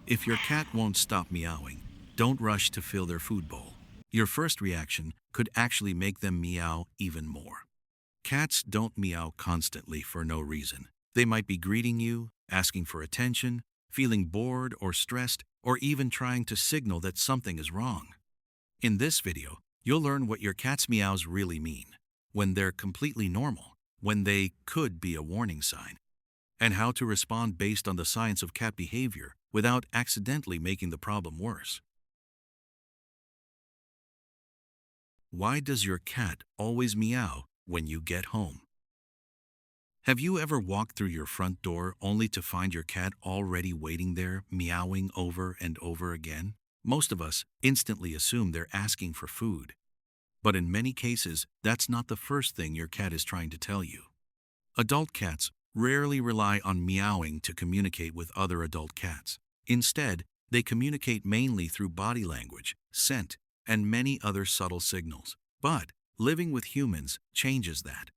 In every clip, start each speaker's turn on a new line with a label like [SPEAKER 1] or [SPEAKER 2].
[SPEAKER 1] If your cat won't stop meowing, don't rush to fill their food bowl. Your first reaction could actually make them meow even more. Cats don't meow constantly for no reason. They might be greeting you, asking for attention, feeling bored or stressed, or even trying to signal that something is wrong. In this video, you'll learn what your cat's meows really mean, when they're completely normal, when they could be a warning sign, and how to respond based on the science of cat behavior without accidentally making the problem worse. Why does your cat always meow when you get home? Have you ever walked through your front door only to find your cat already waiting there, meowing over and over again? Most of us instantly assume they're asking for food. But in many cases, that's not the first thing your cat is trying to tell you. Adult cats rarely rely on meowing to communicate with other adult cats. Instead, they communicate mainly through body language, scent, and many other subtle signals. But living with humans changes that.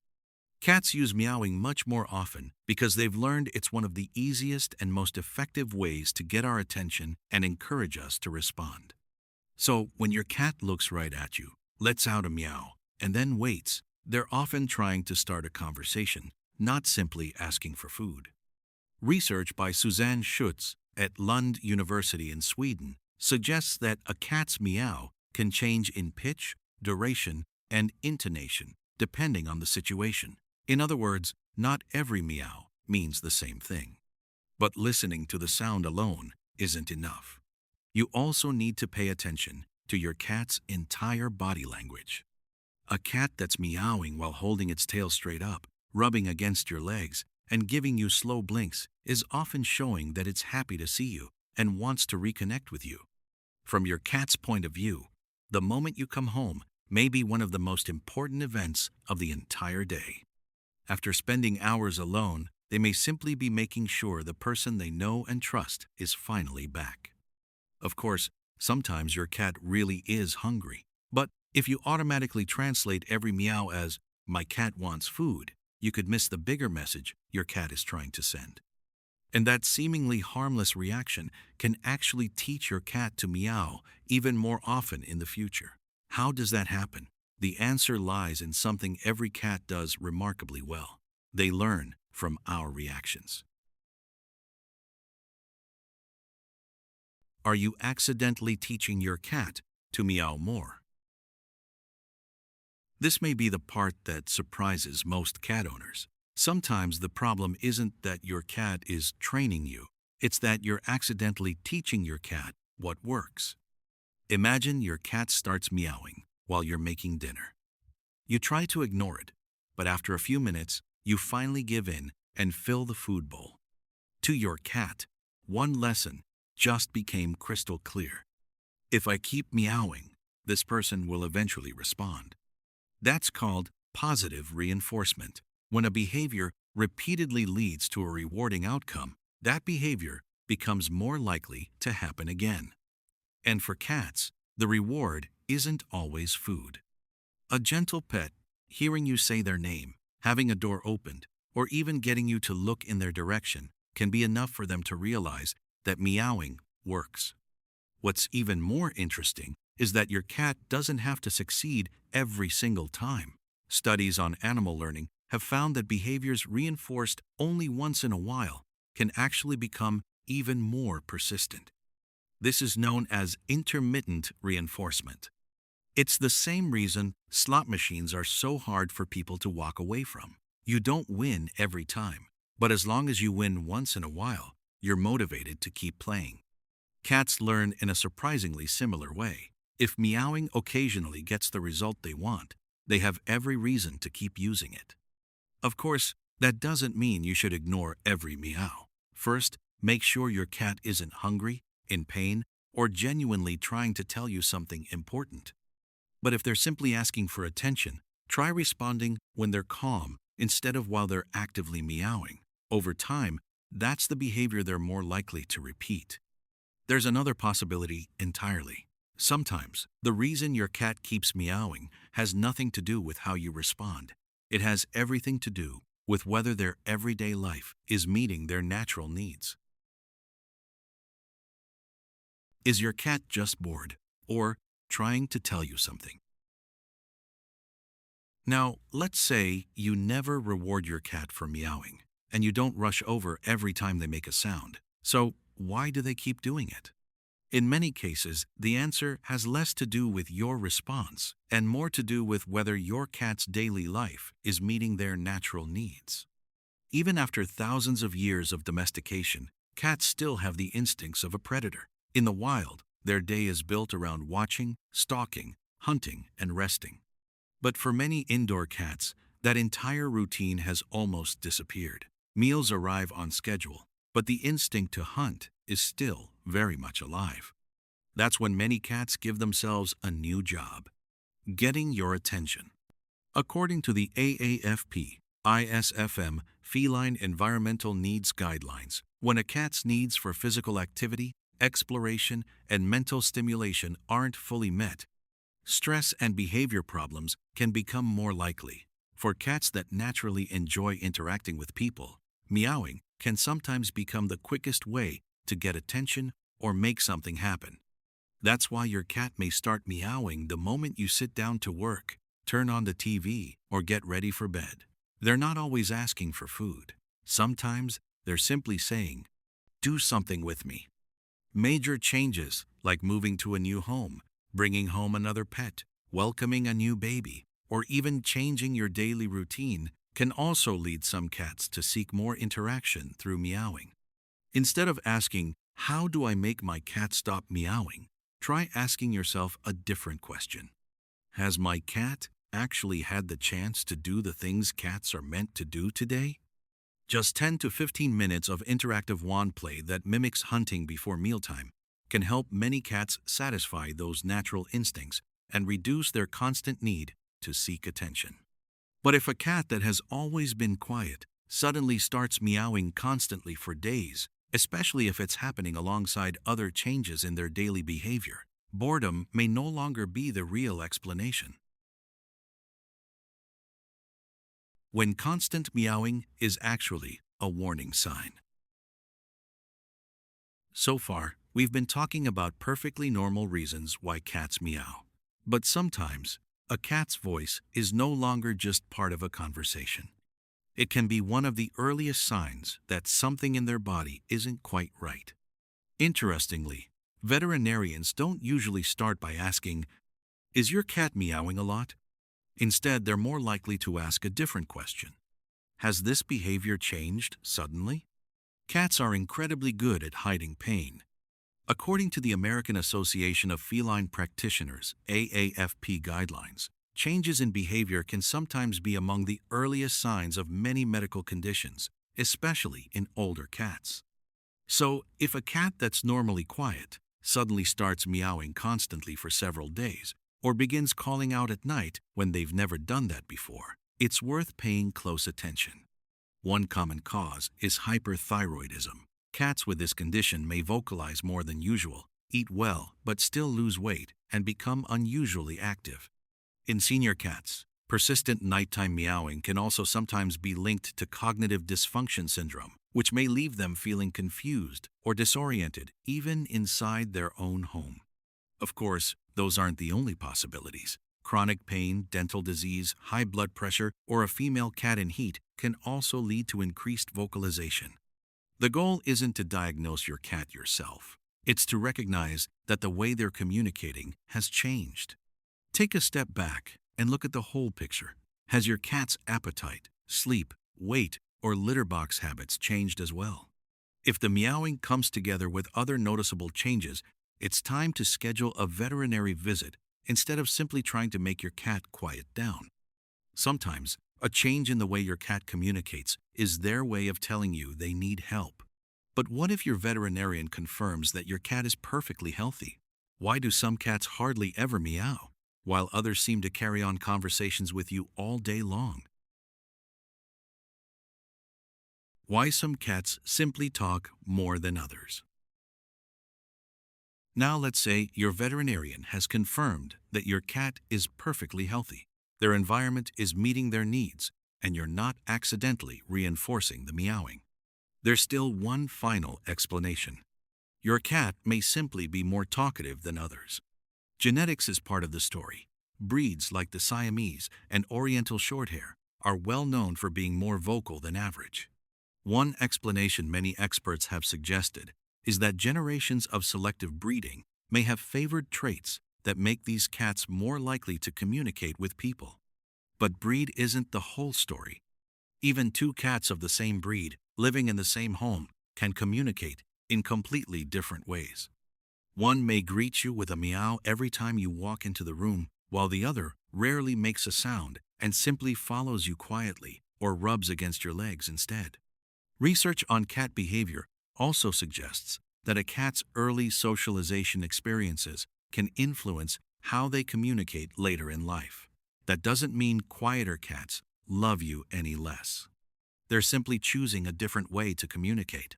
[SPEAKER 1] Cats use meowing much more often because they've learned it's one of the easiest and most effective ways to get our attention and encourage us to respond. So, when your cat looks right at you, lets out a meow, and then waits, they're often trying to start a conversation, not simply asking for food. Research by Susanne Schutz at Lund University in Sweden suggests that a cat's meow can change in pitch, duration, and intonation depending on the situation. In other words, not every meow means the same thing. But listening to the sound alone isn't enough. You also need to pay attention to your cat's entire body language. A cat that's meowing while holding its tail straight up, rubbing against your legs, and giving you slow blinks is often showing that it's happy to see you and wants to reconnect with you. From your cat's point of view, the moment you come home may be one of the most important events of the entire day. After spending hours alone, they may simply be making sure the person they know and trust is finally back. Of course, sometimes your cat really is hungry, but if you automatically translate every meow as, "My cat wants food," you could miss the bigger message your cat is trying to send. And that seemingly harmless reaction can actually teach your cat to meow even more often in the future. How does that happen? The answer lies in something every cat does remarkably well. They learn from our reactions. Are you accidentally teaching your cat to meow more? This may be the part that surprises most cat owners. Sometimes the problem isn't that your cat is training you, it's that you're accidentally teaching your cat what works. Imagine your cat starts meowing while you're making dinner. You try to ignore it, but after a few minutes, you finally give in and fill the food bowl. To your cat, one lesson just became crystal clear. If I keep meowing, this person will eventually respond. That's called positive reinforcement. When a behavior repeatedly leads to a rewarding outcome, that behavior becomes more likely to happen again. And for cats, the reward isn't always food. A gentle pet, hearing you say their name, having a door opened, or even getting you to look in their direction can be enough for them to realize that meowing works. What's even more interesting is that your cat doesn't have to succeed every single time. Studies on animal learning have found that behaviors reinforced only once in a while can actually become even more persistent. This is known as intermittent reinforcement. It's the same reason slot machines are so hard for people to walk away from. You don't win every time, but as long as you win once in a while, you're motivated to keep playing. Cats learn in a surprisingly similar way. If meowing occasionally gets the result they want, they have every reason to keep using it. Of course, that doesn't mean you should ignore every meow. First, make sure your cat isn't hungry, in pain, or genuinely trying to tell you something important. But if they're simply asking for attention, try responding when they're calm instead of while they're actively meowing. Over time, that's the behavior they're more likely to repeat. There's another possibility entirely. Sometimes, the reason your cat keeps meowing has nothing to do with how you respond. It has everything to do with whether their everyday life is meeting their natural needs. Is your cat just bored or trying to tell you something? Now, let's say you never reward your cat for meowing, and you don't rush over every time they make a sound. So, why do they keep doing it? In many cases, the answer has less to do with your response and more to do with whether your cat's daily life is meeting their natural needs. Even after thousands of years of domestication, cats still have the instincts of a predator. In the wild, their day is built around watching, stalking, hunting, and resting. But for many indoor cats, that entire routine has almost disappeared. Meals arrive on schedule, but the instinct to hunt is still very much alive. That's when many cats give themselves a new job: getting your attention. According to the AAFP ISFM Feline Environmental Needs Guidelines, when a cat's needs for physical activity, exploration, and mental stimulation aren't fully met, stress and behavior problems can become more likely. For cats that naturally enjoy interacting with people, meowing can sometimes become the quickest way to get attention or make something happen. That's why your cat may start meowing the moment you sit down to work, turn on the TV, or get ready for bed. They're not always asking for food. Sometimes they're simply saying, "Do something with me." Major changes, like moving to a new home, bringing home another pet, welcoming a new baby, or even changing your daily routine, can also lead some cats to seek more interaction through meowing. Instead of asking, "How do I make my cat stop meowing?" try asking yourself a different question. Has my cat actually had the chance to do the things cats are meant to do today? Just 10 to 15 minutes of interactive wand play that mimics hunting before mealtime can help many cats satisfy those natural instincts and reduce their constant need to seek attention. But if a cat that has always been quiet suddenly starts meowing constantly for days, especially if it's happening alongside other changes in their daily behavior, boredom may no longer be the real explanation. When constant meowing is actually a warning sign. So far, we've been talking about perfectly normal reasons why cats meow. But sometimes, a cat's voice is no longer just part of a conversation. It can be one of the earliest signs that something in their body isn't quite right. Interestingly, veterinarians don't usually start by asking, "Is your cat meowing a lot?" Instead, they're more likely to ask a different question. Has this behavior changed suddenly? Cats are incredibly good at hiding pain. According to the American Association of Feline Practitioners, AAFP guidelines, changes in behavior can sometimes be among the earliest signs of many medical conditions, especially in older cats. So, if a cat that's normally quiet suddenly starts meowing constantly for several days, or begins calling out at night when they've never done that before, it's worth paying close attention. One common cause is hyperthyroidism. Cats with this condition may vocalize more than usual, eat well but still lose weight, and become unusually active. In senior cats, persistent nighttime meowing can also sometimes be linked to cognitive dysfunction syndrome, which may leave them feeling confused or disoriented even inside their own home. Of course, those aren't the only possibilities. Chronic pain, dental disease, high blood pressure, or a female cat in heat can also lead to increased vocalization. The goal isn't to diagnose your cat yourself. It's to recognize that the way they're communicating has changed. Take a step back and look at the whole picture. Has your cat's appetite, sleep, weight, or litter box habits changed as well? If the meowing comes together with other noticeable changes, it's time to schedule a veterinary visit instead of simply trying to make your cat quiet down. Sometimes, a change in the way your cat communicates is their way of telling you they need help. But what if your veterinarian confirms that your cat is perfectly healthy? Why do some cats hardly ever meow, while others seem to carry on conversations with you all day long? Why some cats simply talk more than others. Now let's say your veterinarian has confirmed that your cat is perfectly healthy. Their environment is meeting their needs, and you're not accidentally reinforcing the meowing. There's still one final explanation. Your cat may simply be more talkative than others. Genetics is part of the story. Breeds like the Siamese and Oriental Shorthair are well known for being more vocal than average. One explanation many experts have suggested is that generations of selective breeding may have favored traits that make these cats more likely to communicate with people. But breed isn't the whole story. Even two cats of the same breed living in the same home can communicate in completely different ways. One may greet you with a meow every time you walk into the room, while the other rarely makes a sound and simply follows you quietly or rubs against your legs instead. Research on cat behavior also suggests that a cat's early socialization experiences can influence how they communicate later in life. That doesn't mean quieter cats love you any less. They're simply choosing a different way to communicate.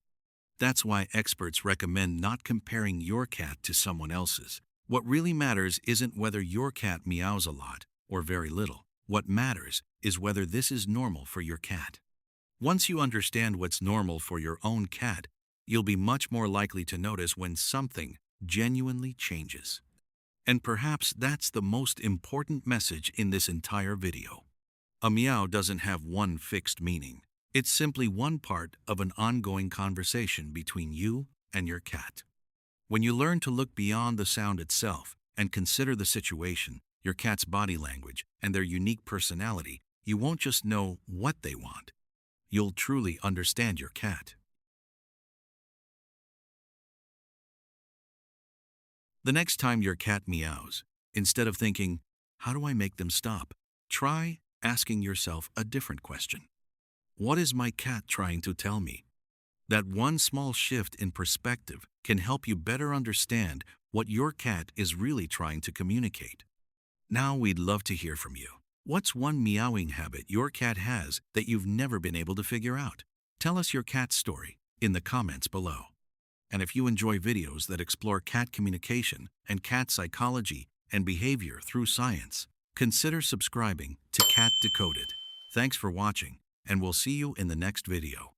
[SPEAKER 1] That's why experts recommend not comparing your cat to someone else's. What really matters isn't whether your cat meows a lot or very little. What matters is whether this is normal for your cat. Once you understand what's normal for your own cat, you'll be much more likely to notice when something genuinely changes. And perhaps that's the most important message in this entire video. A meow doesn't have one fixed meaning. It's simply one part of an ongoing conversation between you and your cat. When you learn to look beyond the sound itself and consider the situation, your cat's body language, and their unique personality, you won't just know what they want. You'll truly understand your cat. The next time your cat meows, instead of thinking, "How do I make them stop?" try asking yourself a different question. What is my cat trying to tell me? That one small shift in perspective can help you better understand what your cat is really trying to communicate. Now we'd love to hear from you. What's one meowing habit your cat has that you've never been able to figure out? Tell us your cat's story in the comments below. And if you enjoy videos that explore cat communication and cat psychology and behavior through science, consider subscribing to Cat Decoded. Thanks for watching, and we'll see you in the next video.